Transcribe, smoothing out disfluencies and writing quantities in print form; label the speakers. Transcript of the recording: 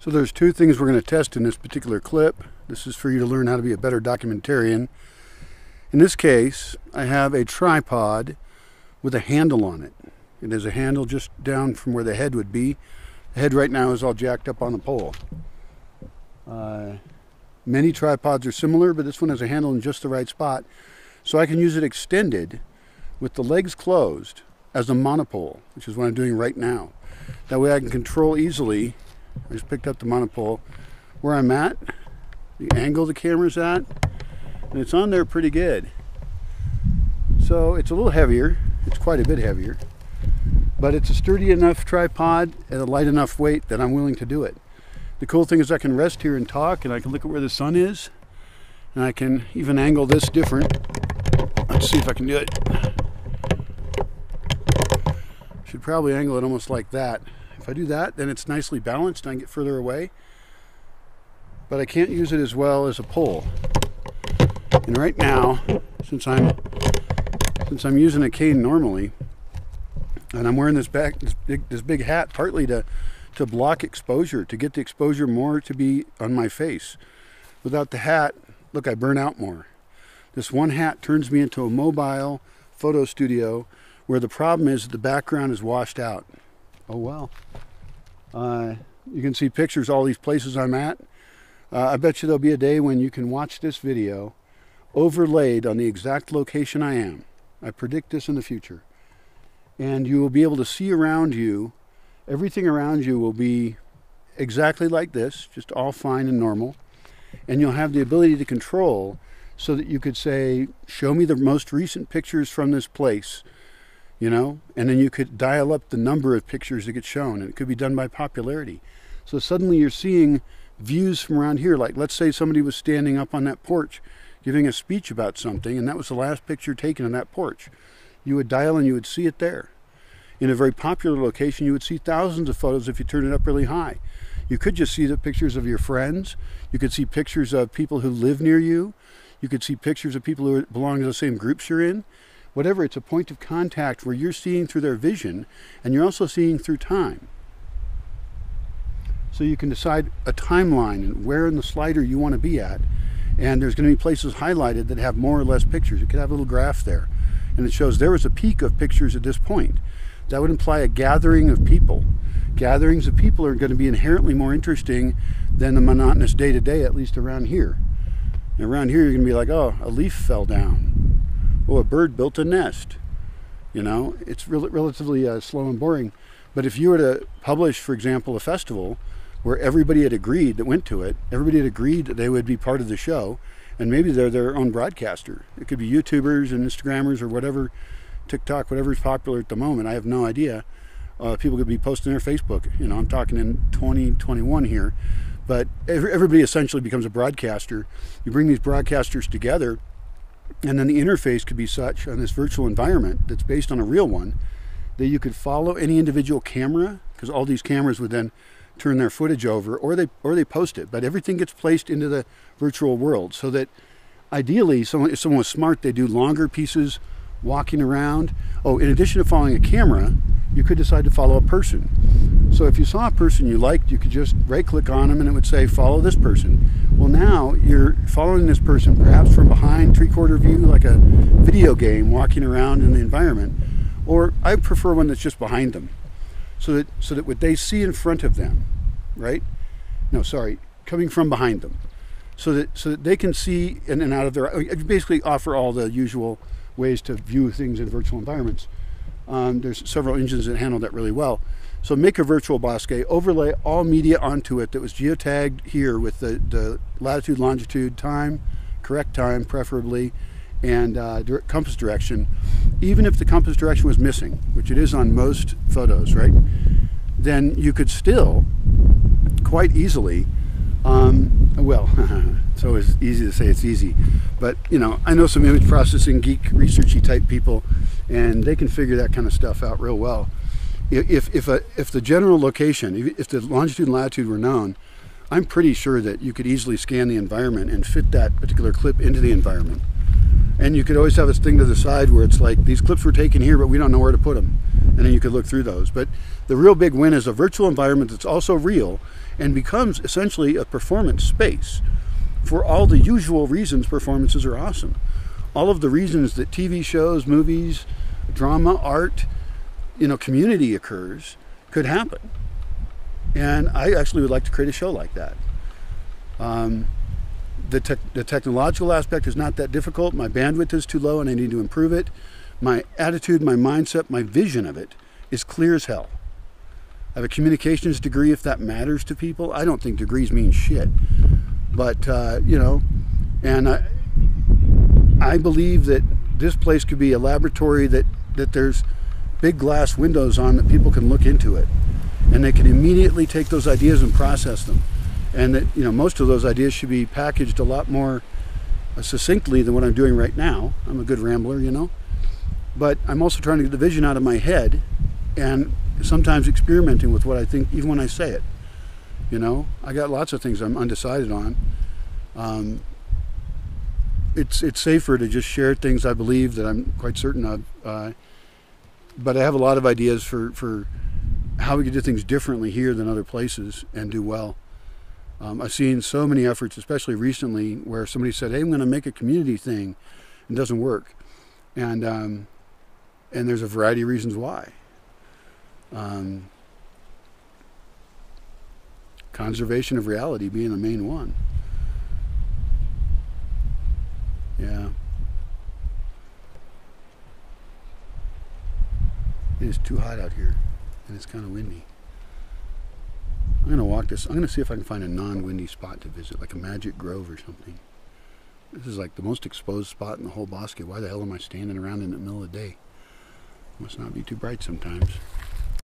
Speaker 1: So there's two things we're going to test in this particular clip. This is for you to learn how to be a better documentarian. In this case, I have a tripod with a handle on it. It has a handle just down from where the head would be. The head right now is all jacked up on the pole. Many tripods are similar, but this one has a handle in just the right spot. So I can use it extended with the legs closed as a monopole, which is what I'm doing right now. That way I can control easily. I just picked up the monopole where I'm at, the angle the camera's at, and it's on there pretty good. So it's a little heavier, it's quite a bit heavier, but it's a sturdy enough tripod at a light enough weight that I'm willing to do it. The cool thing is I can rest here and talk, and I can look at where the sun is, and I can even angle this different. Let's see if I can do it. Should probably angle it almost like that. If I do that, then it's nicely balanced and I can get further away. But I can't use it as well as a pole. And right now, since I'm using a cane normally, and I'm wearing this big hat partly to block exposure, to get the exposure more to be on my face. Without the hat, look, I burn out more. This one hat turns me into a mobile photo studio where the problem is that the background is washed out. Oh well. You can see pictures all these places I'm at. I bet you there'll be a day when you can watch this video overlaid on the exact location I am. I predict this in the future. And you will be able to see around you, everything around you will be exactly like this, just all fine and normal. And you'll have the ability to control so that you could say, show me the most recent pictures from this place. You know, and then you could dial up the number of pictures that get shown, and it could be done by popularity. So suddenly you're seeing views from around here. Like, let's say somebody was standing up on that porch giving a speech about something, and that was the last picture taken on that porch. You would dial and you would see it there. In a very popular location, you would see thousands of photos if you turn it up really high. You could just see the pictures of your friends. You could see pictures of people who live near you. You could see pictures of people who belong to the same groups you're in. Whatever, it's a point of contact where you're seeing through their vision and you're also seeing through time. So you can decide a timeline and where in the slider you want to be at. And there's going to be places highlighted that have more or less pictures. You could have a little graph there. And it shows there was a peak of pictures at this point. That would imply a gathering of people. Gatherings of people are going to be inherently more interesting than the monotonous day-to-day, at least around here. And around here you're going to be like, oh, a leaf fell down. Oh, a bird built a nest. You know, it's relatively slow and boring. But if you were to publish, for example, a festival where everybody had agreed that went to it, everybody had agreed that they would be part of the show, and maybe they're their own broadcaster. It could be YouTubers and Instagrammers or whatever, TikTok, whatever's popular at the moment. I have no idea. People could be posting their Facebook. You know, I'm talking in 2021 here. But everybody essentially becomes a broadcaster. You bring these broadcasters together, and then the interface could be such on this virtual environment that's based on a real one that you could follow any individual camera, because all these cameras would then turn their footage over, or they post it. But everything gets placed into the virtual world so that ideally, if someone was smart, they do longer pieces walking around. Oh, in addition to following a camera, you could decide to follow a person. So if you saw a person you liked, you could just right-click on them and it would say, follow this person. Well, now you're following this person perhaps from behind, three-quarter view, like a video game, walking around in the environment. Or I prefer one that's just behind them, so that what they see in front of them, right? No, sorry, coming from behind them, so that they can see in and out of their. Basically, offer all the usual ways to view things in virtual environments. There's several engines that handle that really well. So make a virtual Bosque, overlay all media onto it that was geotagged here with the latitude, longitude, time, correct time preferably, and compass direction. Even if the compass direction was missing, which it is on most photos, right? Then you could still quite easily, well, so it's easy to say it's easy, but you know, I know some image processing geek researchy type people, and they can figure that kind of stuff out real well. If the general location, if the longitude and latitude were known, I'm pretty sure that you could easily scan the environment and fit that particular clip into the environment. And you could always have this thing to the side where it's like, these clips were taken here, but we don't know where to put them. and then you could look through those. But the real big win is a virtual environment that's also real and becomes essentially a performance space for all the usual reasons performances are awesome. All of the reasons that TV shows, movies, drama, art, community occurs could happen. And I actually would like to create a show like that. The technological aspect is not that difficult. My bandwidth is too low and I need to improve it. My attitude, my mindset, my vision of it is clear as hell. I have a communications degree if that matters to people. I don't think degrees mean shit. But, and I believe that this place could be a laboratory that there's big glass windows on that people can look into it. And they can immediately take those ideas and process them. And that, most of those ideas should be packaged a lot more succinctly than what I'm doing right now. I'm a good rambler, But I'm also trying to get the vision out of my head and sometimes experimenting with what I think, even when I say it. I got lots of things I'm undecided on. It's safer to just share things I believe that I'm quite certain of. But I have a lot of ideas for how we could do things differently here than other places and do well. I've seen so many efforts, especially recently, where somebody said, "Hey, I'm going to make a community thing," and it doesn't work. And there's a variety of reasons why. Conservation of reality being the main one. Yeah. It is too hot out here, and it's kind of windy. I'm going to walk this. I'm going to see if I can find a non-windy spot to visit, like a Magic Grove or something. This is like the most exposed spot in the whole Bosque. Why the hell am I standing around in the middle of the day? Must not be too bright sometimes.